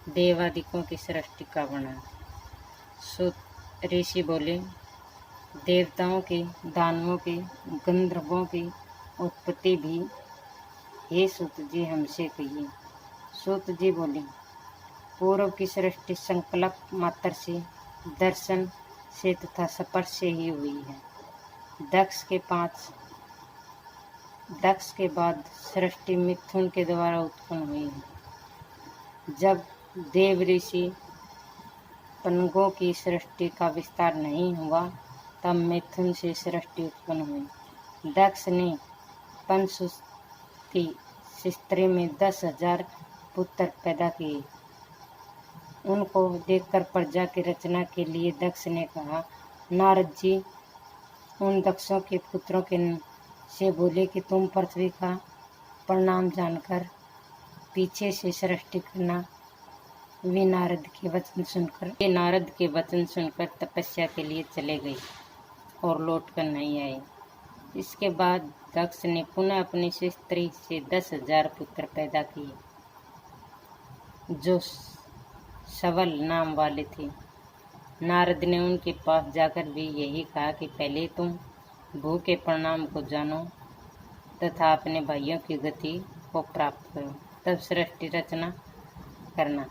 देवादिकों की सृष्टि का वर्णन। सुत ऋषि बोले, देवताओं की, दानवों की, गंधर्वों की उत्पत्ति भी हे सूत जी हमसे कहिए। सूत जी बोले, पूर्व की सृष्टि संकल्प मात्र से, दर्शन से तथा स्पर्श से ही हुई है। दक्ष के बाद सृष्टि मिथुन के द्वारा उत्पन्न हुई है। जब देव ऋषि पनगों की सृष्टि का विस्तार नहीं हुआ तब मिथुन से सृष्टि उत्पन्न हुई। दक्ष ने पंचसुती स्त्री में 10,000 पुत्र पैदा किए। उनको देखकर प्रजा की रचना के लिए दक्ष ने कहा, नारद जी उन दक्षों के पुत्रों के से बोले कि तुम पृथ्वी का परिणाम जानकर पीछे से सृष्टि करना। वे नारद के वचन सुनकर तपस्या के लिए चले गए और लौट कर नहीं आए। इसके बाद दक्ष ने पुनः अपनी स्त्री से 10,000 पुत्र पैदा किए जो सवल नाम वाले थे। नारद ने उनके पास जाकर भी यही कहा कि पहले तुम भू के परिणाम को जानो तथा अपने भाइयों की गति को प्राप्त करो, तब सृष्टि रचना करना।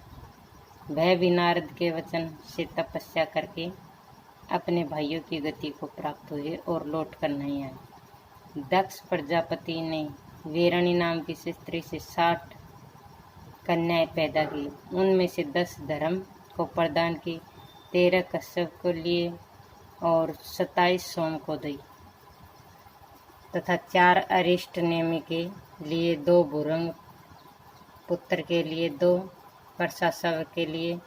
वह भी नारद के वचन से तपस्या करके अपने भाइयों की गति को प्राप्त हुए और लौट कर नहीं आए। दक्ष प्रजापति ने वेरणी नाम की स्त्री से 60 कन्याएं पैदा की। उनमें से 10 धर्म को प्रदान की, 13 कश्यप को लिए और 27 सोम को दी तथा 4 अरिष्ट नेमि के लिए, 2 भुरंग पुत्र के लिए, 2 प्रशासव के लिए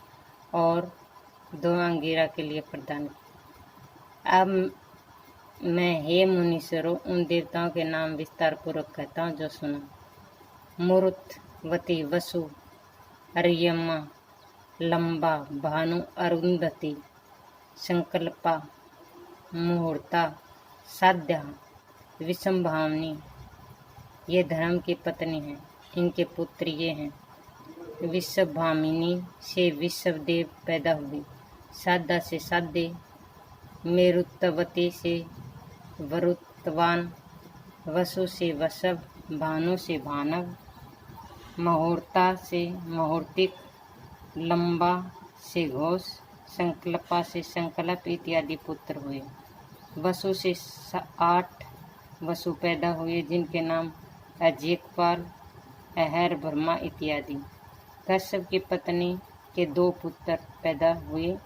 और 2 अंगिरा के लिए प्रदान किया। अब मैं हे मुनीश्वरों उन देवताओं के नाम विस्तार पूर्वक कहता हूँ जो सुनो। मुरुतवती, वसु, अर्यमा, लंबा, भानु, अरुंधति, संकल्पा, मुहूर्ता, साध्या, विषमभावनी ये धर्म की पत्नी हैं। इनके पुत्र ये हैं। विश्वभामिनी से विश्वदेव पैदा हुए, साधा से साध्य, मेरुतवती से वरुतवान, वसु से वसव, भानु से भानव, मुहूर्ता से मुहूर्तिक, लंबा से घोष, संकल्पा से संकल्प इत्यादि पुत्र हुए। वसु से 8 वसु पैदा हुए जिनके नाम अजेकपाल, अहर, ब्रह्मा इत्यादि। कश्यप की पत्नी के 2 पुत्र पैदा हुए,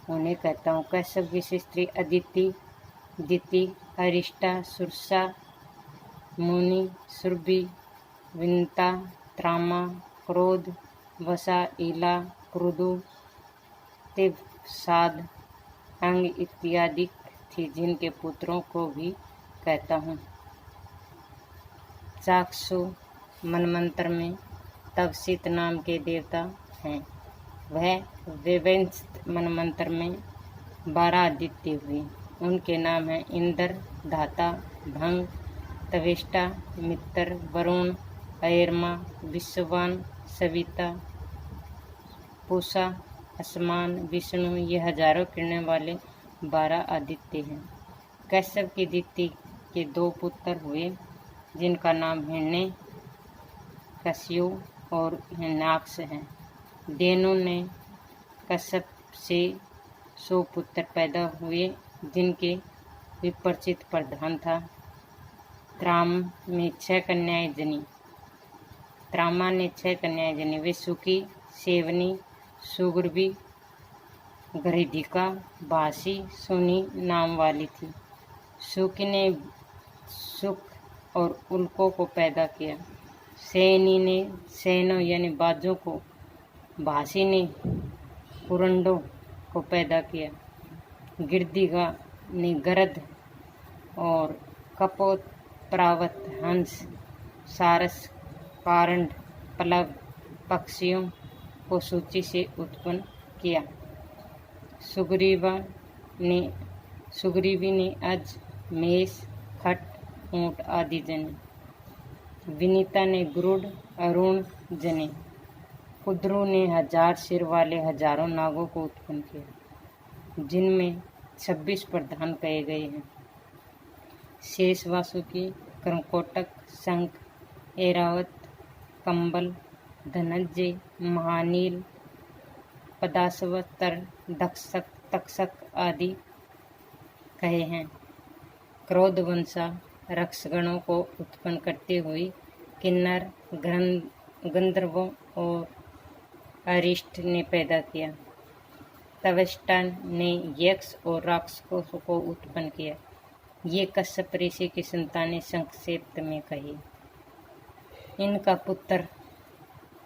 उन्हें कहता हूँ। कश्यप की स्त्री अदिति, दिति, अरिष्टा, सुरसा, मुनि, सुरभि, विनता, त्रामा, क्रोध, वसा, ईला, क्रुदु, तिवसाद, अंग इत्यादि थी जिनके पुत्रों को भी कहता हूँ। चाक्षु मनमंत्र में तवसित नाम के देवता हैं। वह विवंश मनमंत्र में 12 आदित्य हुए। उनके नाम हैं इंद्र, धाता, भंग, तविष्टा, मित्र, वरुण, अयरमा, विश्ववान, सविता, पूषा, असमान, विष्णु। ये हजारों किरणें वाले 12 आदित्य हैं। कश्यप की दिति के 2 पुत्र हुए जिनका नाम हिरण्य कश्यु और हिरण्याक्ष है। देनु ने कश्यप से 100 पुत्र पैदा हुए जिनके विपरीत प्रधान था। त्राम में 6 कन्याएं जनी। त्रामा ने 6 कन्याएं जनी। वे सुकी, सेवनी, सुग्रीवी, गृधिका, भासी, सुनी नाम वाली थी। सुकी ने सुख और उल्को को पैदा किया। सैनी ने सैनो यानी बाजों को, भासी ने कुरंडों को पैदा किया। गिरदिगा ने गरद और कपोत, प्रावत, हंस, सारस, कारंड, पलव पक्षियों को सूची से उत्पन्न किया। सुग्रीवी ने अज, मेष, खट, ऊंट आदि जने। विनीता ने गुरुड़, अरुण जने। कुद्रू ने 1000 सिर वाले हजारों नागों को उत्पन्न किया, जिनमें 26 प्रधान कहे गए हैं। शेष, वासुकी, कर्मकोटक, शंख, ऐरावत, कंबल, धनंजय, महानील, पदाश्वतर, दक्षक, तक्षक आदि कहे हैं। क्रोधवंशा रक्षगणों को उत्पन्न करते हुए किन्नर, गंधर्वों और अरिष्ट ने पैदा किया। तवष्टा ने यक्ष और राक्षसों को उत्पन्न किया। ये कश्यप ऋषि की संतानें संक्षेप में कही। इनका पुत्र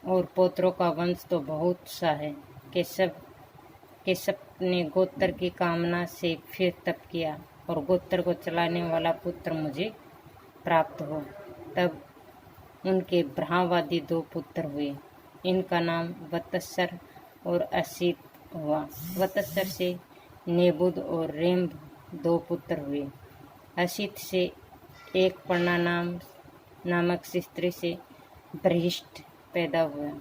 और पौत्रों का वंश तो बहुत सा है। केशव ने गोत्र की कामना से फिर तप किया और गोत्र को चलाने वाला पुत्र मुझे प्राप्त हो। तब उनके ब्रह्मवादी 2 पुत्र हुए। इनका नाम वत्सर और असित हुआ। वत्सर से नेबुद और रेम्ब 2 पुत्र हुए। असित से एक पर्णा नामक स्त्री से बृहस्पति पैदा हुआ।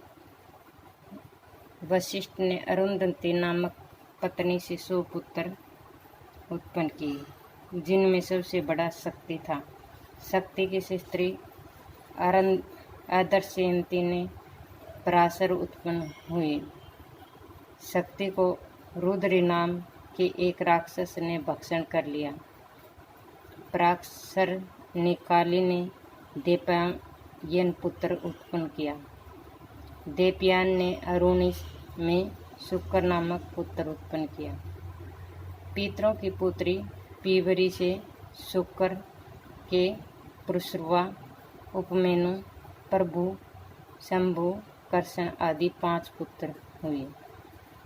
वशिष्ठ ने अरुंधति नामक पत्नी से 100 पुत्र उत्पन्न किए, जिनमें सबसे बड़ा शक्ति था। शक्ति की स्त्री आदर्शयंती ने पराशर उत्पन्न हुए। शक्ति को रुद्र नाम के एक राक्षस ने भक्षण कर लिया। पराशर ने काली ने देवयान पुत्र उत्पन्न किया। देवयान ने अरुणिस में शुक्र नामक पुत्र उत्पन्न किया। पितरों की पुत्री पीवरी से शुक्र के पुरुषवा, उपमेनु, प्रभु, शंभु, कर्षण आदि 5 पुत्र हुए।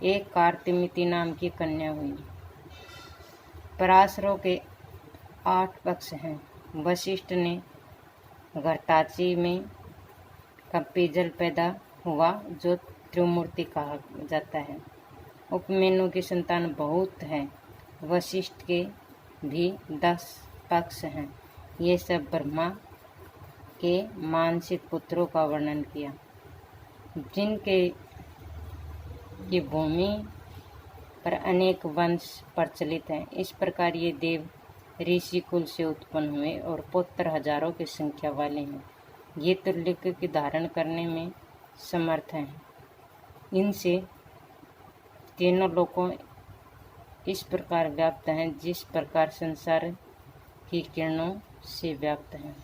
एक कार्तिमिति नाम की कन्या हुई। पराशरों के 8 पक्ष हैं। वशिष्ठ ने घरताची में कपिजल पैदा हुआ, जो त्रिमूर्ति कहा जाता है। उपमेनु की संतान बहुत है। वशिष्ठ के भी 10 पक्ष हैं। ये सब ब्रह्मा के मानसिक पुत्रों का वर्णन किया, जिनके की भूमि पर अनेक वंश प्रचलित हैं। इस प्रकार ये देव ऋषि कुल से उत्पन्न हुए और पुत्र हजारों की संख्या वाले हैं। ये तुल्य की धारण करने में समर्थ हैं। इनसे तीनों लोकों इस प्रकार व्याप्त हैं, जिस प्रकार संसार की किरणों से व्याप्त हैं।